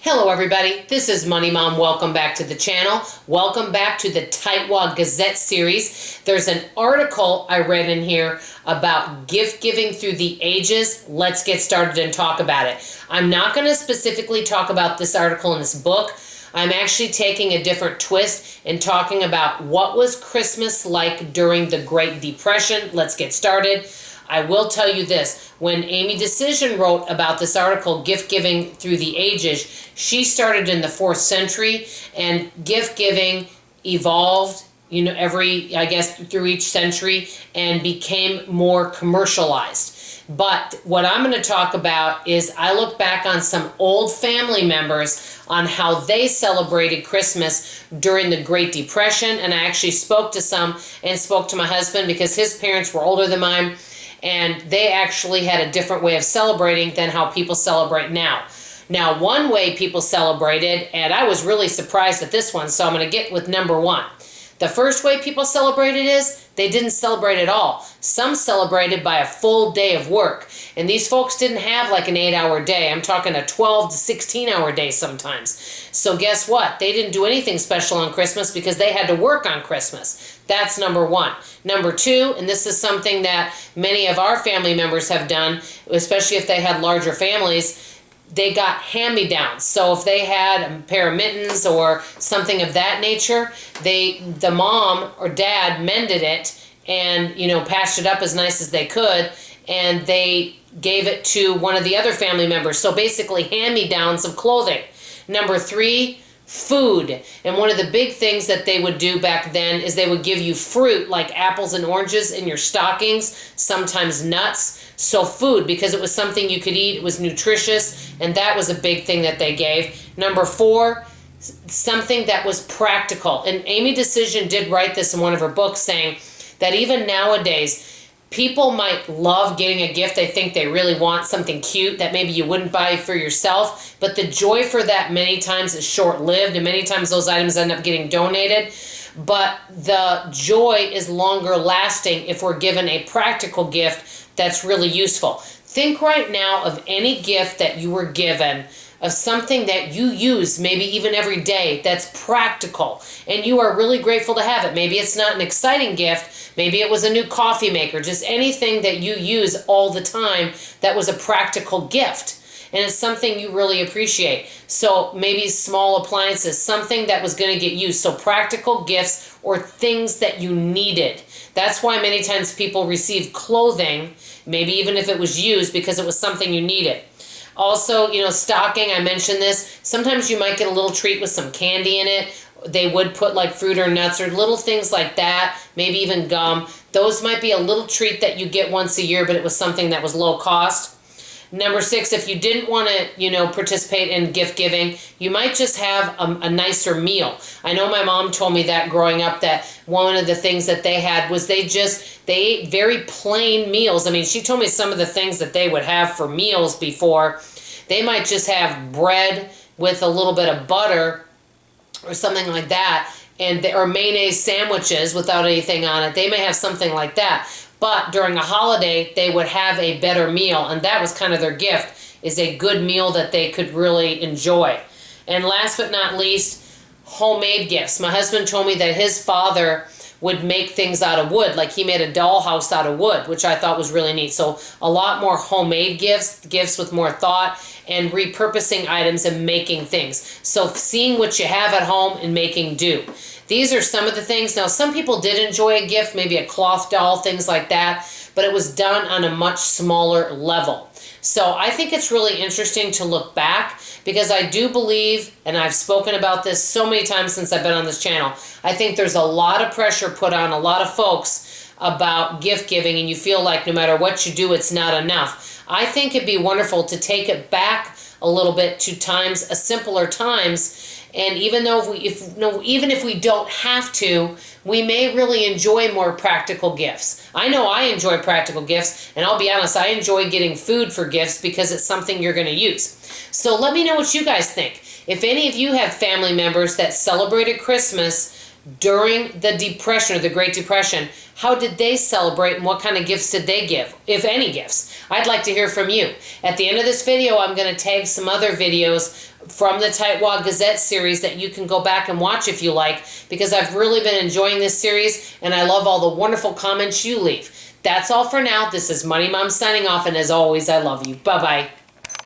Hello everybody, this is Money Mom. Welcome back to the channel. Welcome back to the Tighwad Gazette series. There's an article I read in here about gift giving through the ages. Let's get started and talk about it. I'm not going to specifically talk about this article in this book. I'm actually taking a different twist and talking about what was Christmas like during the Great Depression. Let's get started. I will tell you this, when Amy Decision wrote about this article, Gift Giving Through the Ages, she started in the 4th century, and gift giving evolved, through each century and became more commercialized. But what I'm going to talk about is I look back on some old family members on how they celebrated Christmas during the Great Depression, and I actually spoke to some and spoke to my husband because his parents were older than mine, and they actually had a different way of celebrating than how people celebrate now. Now, one way people celebrated, and I was really surprised at this one, so I'm going to get with number one. The first way people celebrated is they didn't celebrate at all. Some celebrated by a full day of work. And these folks didn't have like an 8-hour day. I'm talking a 12 to 16-hour day sometimes. So guess what? They didn't do anything special on Christmas because they had to work on Christmas. That's number one. Number two, and this is something that many of our family members have done, especially if they had larger families, they got hand-me-downs. So if they had a pair of mittens or something of that nature, the mom or dad mended it and, patched it up as nice as they could, and they gave it to one of the other family members. So basically hand-me-downs of clothing. Number three, food. And one of the big things that they would do back then is they would give you fruit like apples and oranges in your stockings, sometimes nuts. So food, because it was something you could eat, it was nutritious, and that was a big thing that they gave. Number four, something that was practical. And Amy Decision did write this in one of her books, saying that even nowadays, people might love getting a gift they think they really want, something cute that maybe you wouldn't buy for yourself, but the joy for that many times is short-lived, and many times those items end up getting donated. But the joy is longer lasting if we're given a practical gift that's really useful. Think right now of any gift that you were given, of something that you use maybe even every day that's practical and you are really grateful to have it. Maybe it's not an exciting gift, maybe it was a new coffee maker, just anything that you use all the time that was a practical gift. And it's something you really appreciate. So maybe small appliances, something that was going to get used. So practical gifts or things that you needed. That's why many times people receive clothing, maybe even if it was used, because it was something you needed. Also, stocking, I mentioned this. Sometimes you might get a little treat with some candy in it. They would put like fruit or nuts or little things like that, maybe even gum. Those might be a little treat that you get once a year, but it was something that was low cost. Number six, if you didn't want to, participate in gift giving, you might just have a nicer meal. I know my mom told me that growing up, that one of the things that they had was they ate very plain meals. I mean, she told me some of the things that they would have for meals before. They might just have bread with a little bit of butter or something like that, or mayonnaise sandwiches without anything on it. They may have something like that. But during a holiday, they would have a better meal, and that was kind of their gift, is a good meal that they could really enjoy. And last but not least, homemade gifts. My husband told me that his father would make things out of wood, like he made a dollhouse out of wood, which I thought was really neat. So a lot more homemade gifts with more thought, and repurposing items and making things. So seeing what you have at home and making do. These are some of the things. Now, some people did enjoy a gift, maybe a cloth doll, things like that, but it was done on a much smaller level. So I think it's really interesting to look back, because I do believe, and I've spoken about this so many times since I've been on this channel, I think there's a lot of pressure put on a lot of folks about gift giving, and you feel like no matter what you do, it's not enough. I think it'd be wonderful to take it back a little bit to simpler times. And even if we don't have to, we may really enjoy more practical gifts. I know I enjoy practical gifts, and I'll be honest, I enjoy getting food for gifts because it's something you're going to use. So let me know what you guys think. If any of you have family members that celebrated Christmas during the Depression or the Great Depression, how did they celebrate and what kind of gifts did they give, if any gifts? I'd like to hear from you. At the end of this video, I'm going to tag some other videos from the Tightwad Gazette series that you can go back and watch if you like, because I've really been enjoying this series and I love all the wonderful comments you leave. That's all for now. This is Money Mom signing off, and as always, I love you. Bye-bye.